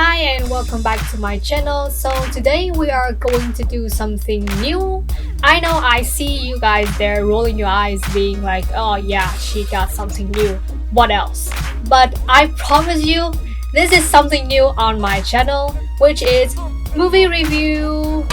Hi and welcome back to my channel. So today we are going to do something new. I know I see you guys there rolling your eyes being like, oh yeah, she got something new. What else? But I promise you, this is something new on my channel, which is movie review.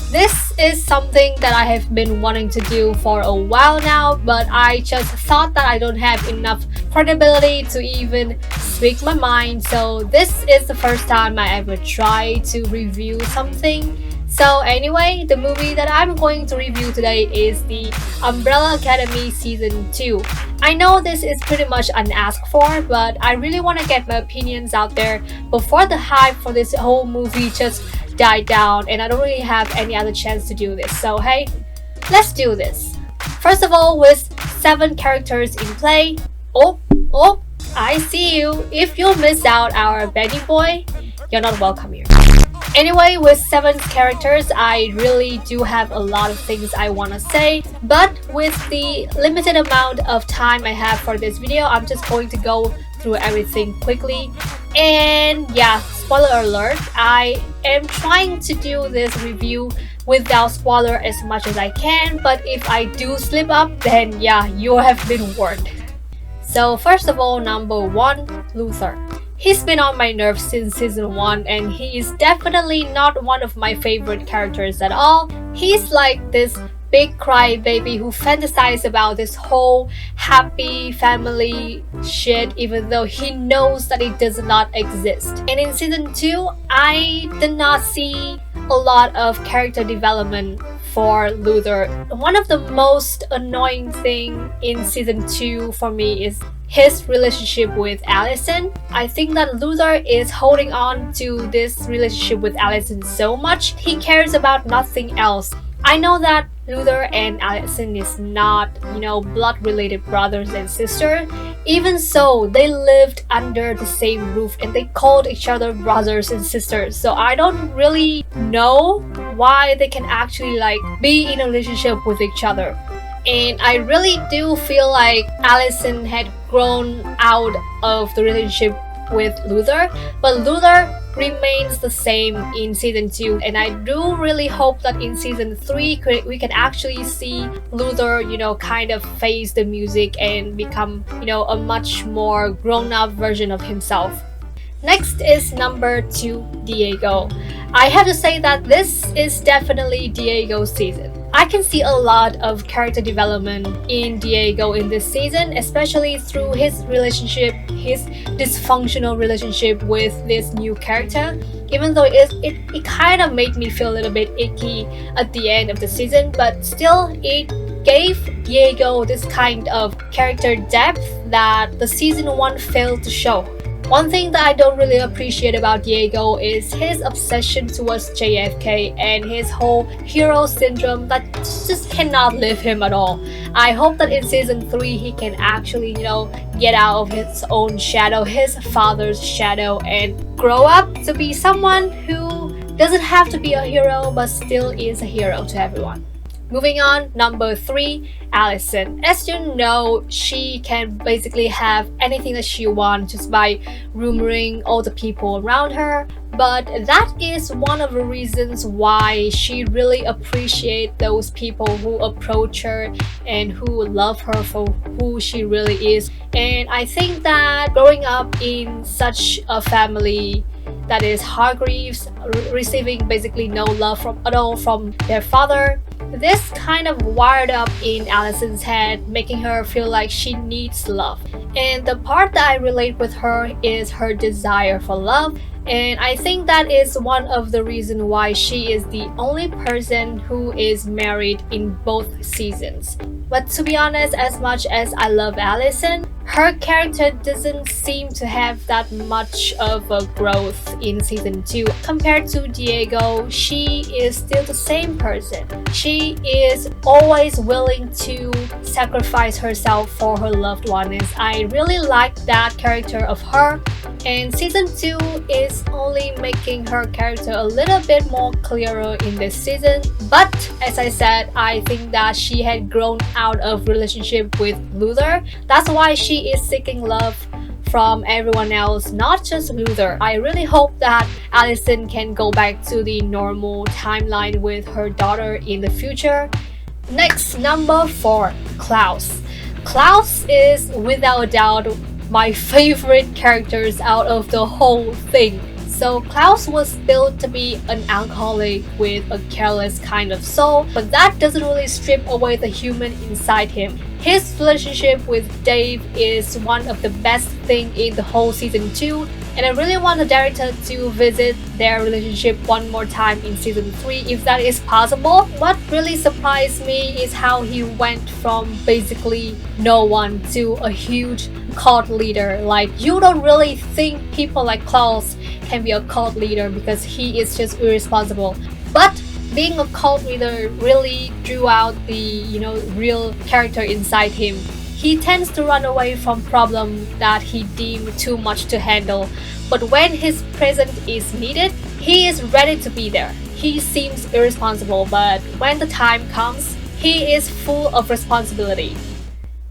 This is something that I have been wanting to do for a while now, but I just thought that I don't have enough credibility to even speak my mind. So this is the first time I ever try to review something. So anyway, the movie that I'm going to review today is the Umbrella Academy Season 2. I know this is pretty much unasked for, but I really want to get my opinions out there before the hype for this whole movie just died down and I don't really have any other chance to do this. So hey, let's do this. First of all, with 7 characters in play. Oh, I see you. If you miss out our Benny boy, you're not welcome here. Anyway, with 7 characters, I really do have a lot of things I want to say, but with the limited amount of time I have for this video, I'm just going to go through everything quickly. And yeah, spoiler alert, I am trying to do this review without spoiler as much as I can, but if I do slip up, then yeah, you have been warned. So first of all, number 1, Luther. He's been on my nerves since season 1 and he is definitely not one of my favorite characters at all. He's like this big crybaby who fantasizes about this whole happy family shit even though he knows that it does not exist. And in season 2, I did not see a lot of character development for Luther. One of the most annoying thing in season 2 for me is his relationship with Allison. I think that Luther is holding on to this relationship with Allison so much. He cares about nothing else. I know that Luther and Allison is not, blood related brothers and sisters. Even so, they lived under the same roof and they called each other brothers and sisters. So I don't really know why they can actually be in a relationship with each other. And I really do feel like Allison had grown out of the relationship with Luther, but Luther remains the same in season 2, and I do really hope that in season 3 we can actually see Luther, kind of face the music and become, a much more grown-up version of himself. Next is number 2, Diego. I have to say that this is definitely Diego's season. I can see a lot of character development in Diego in this season, especially through his relationship, his dysfunctional relationship with this new character. Even though it kind of made me feel a little bit icky at the end of the season, but still it gave Diego this kind of character depth that the season 1 failed to show. One thing that I don't really appreciate about Diego is his obsession towards JFK and his whole hero syndrome that just cannot leave him at all. I hope that in season 3 he can actually, get out of his own shadow, his father's shadow, and grow up to be someone who doesn't have to be a hero but still is a hero to everyone. Moving on, number 3, Allison. As you know, she can basically have anything that she wants just by rumoring all the people around her. But that is one of the reasons why she really appreciates those people who approach her and who love her for who she really is. And I think that growing up in such a family that is Hargreaves, receiving basically no love at all from their father, this kind of wired up in Allison's head, making her feel like she needs love. And the part that I relate with her is her desire for love. And I think that is one of the reasons why she is the only person who is married in both seasons. But to be honest, as much as I love Allison, her character doesn't seem to have that much of a growth in season 2. Compared to Diego, she is still the same person. She is always willing to sacrifice herself for her loved ones. I really like that character of her. And season 2 is only making her character a little bit more clearer in this season. But as I said, I think that she had grown out of relationship with Luther. That's why she is seeking love from everyone else, not just Luther. I really hope that Allison can go back to the normal timeline with her daughter in the future. Next, number 4, Klaus. Klaus is without a doubt my favorite characters out of the whole thing. So Klaus was built to be an alcoholic with a careless kind of soul, but that doesn't really strip away the human inside him. His relationship with Dave is one of the best things in the whole season 2, and I really want the director to visit their relationship one more time in season 3 if that is possible. What really surprised me is how he went from basically no one to a huge cult leader. Like, you don't really think people like Klaus can be a cult leader because he is just irresponsible, but being a cult leader really drew out the real character inside him. He tends to run away from problems that he deemed too much to handle, but when his presence is needed, he is ready to be there. He seems irresponsible, but when the time comes, he is full of responsibility.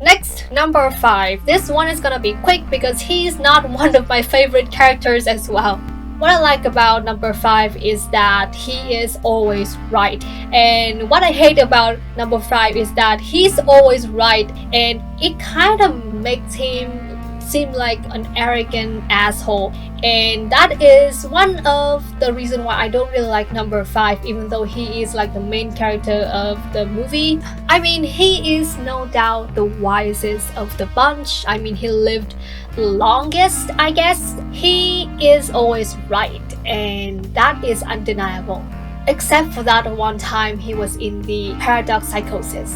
Next, number 5. This one is gonna be quick because he is not one of my favorite characters as well. What I like about number 5 is that he is always right, and what I hate about number 5 is that he's always right, and it kind of makes him seem like an arrogant asshole, and that is one of the reason why I don't really like number 5, even though he is like the main character of the movie. I mean, he is no doubt the wisest of the bunch. I mean, he lived the longest, I guess. He is always right, and that is undeniable, except for that one time he was in the paradox psychosis.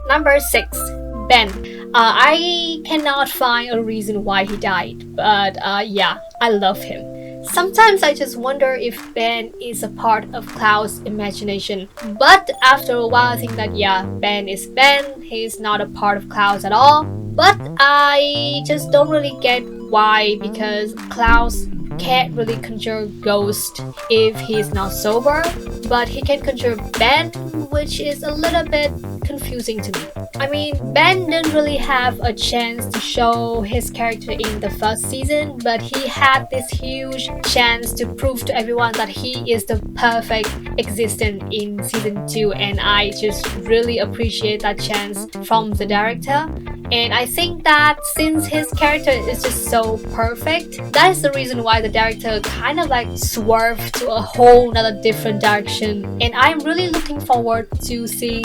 Number 6, Ben. I cannot find a reason why he died, but yeah, I love him. Sometimes I just wonder if Ben is a part of Klaus' imagination, but after a while I think that yeah, Ben is Ben, he's not a part of Klaus at all. But I just don't really get why, because Klaus can't really conjure ghosts if he's not sober, but he can conjure Ben, which is a little bit confusing to me. I mean, Ben didn't really have a chance to show his character in the first season, but he had this huge chance to prove to everyone that he is the perfect existence in season 2, and I just really appreciate that chance from the director. And I think that since his character is just so perfect, that is the reason why the director kind of like swerved to a whole nother different direction. And I'm really looking forward to seeing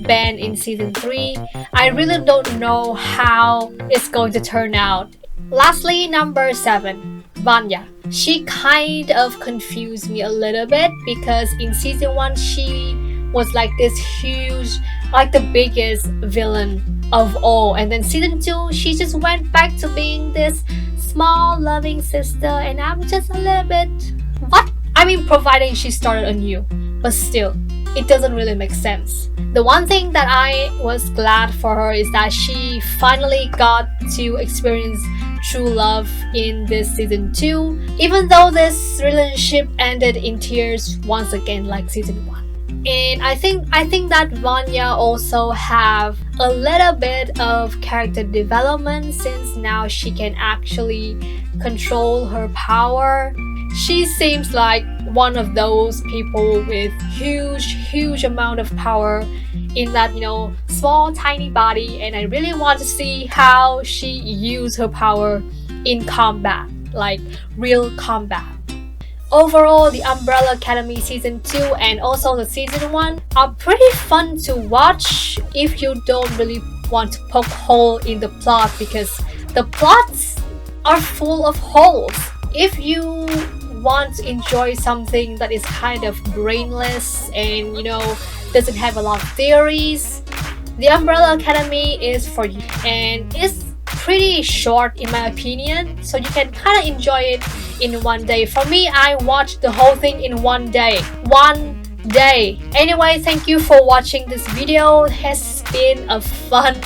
Ben in season 3. I really don't know how it's going to turn out. Lastly, number 7, Vanya. She kind of confused me a little bit because in season 1 she was like this huge, like the biggest villain of all, and then season 2 she just went back to being this small loving sister, and I'm just a little bit what? I mean, providing she started anew, but still it doesn't really make sense. The one thing that I was glad for her is that she finally got to experience true love in this season 2, even though this relationship ended in tears once again like season 1. And I think that Vanya also have a little bit of character development, since now she can actually control her power. She seems like one of those people with huge amount of power in that, small tiny body, and I really want to see how she use her power in combat, like real combat. Overall, the Umbrella Academy Season 2 and also the Season 1 are pretty fun to watch if you don't really want to poke hole in the plot, because the plots are full of holes. If you want to enjoy something that is kind of brainless and doesn't have a lot of theories, the Umbrella Academy is for you, and it's pretty short in my opinion, so you can kind of enjoy it in one day. For me, I watched the whole thing in one day. Anyway, thank you for watching this video. It has been a fun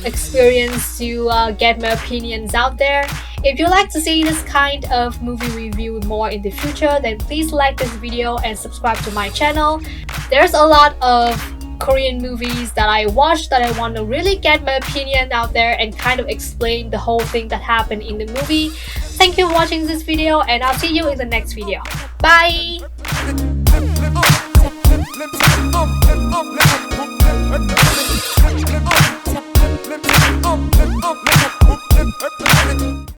experience to get my opinions out there. If you like to see this kind of movie review more in the future, then please like this video and subscribe to my channel. There's a lot of Korean movies that I watched that I want to really get my opinion out there and kind of explain the whole thing that happened in the movie. Thank you for watching this video, and I'll see you in the next video. Bye!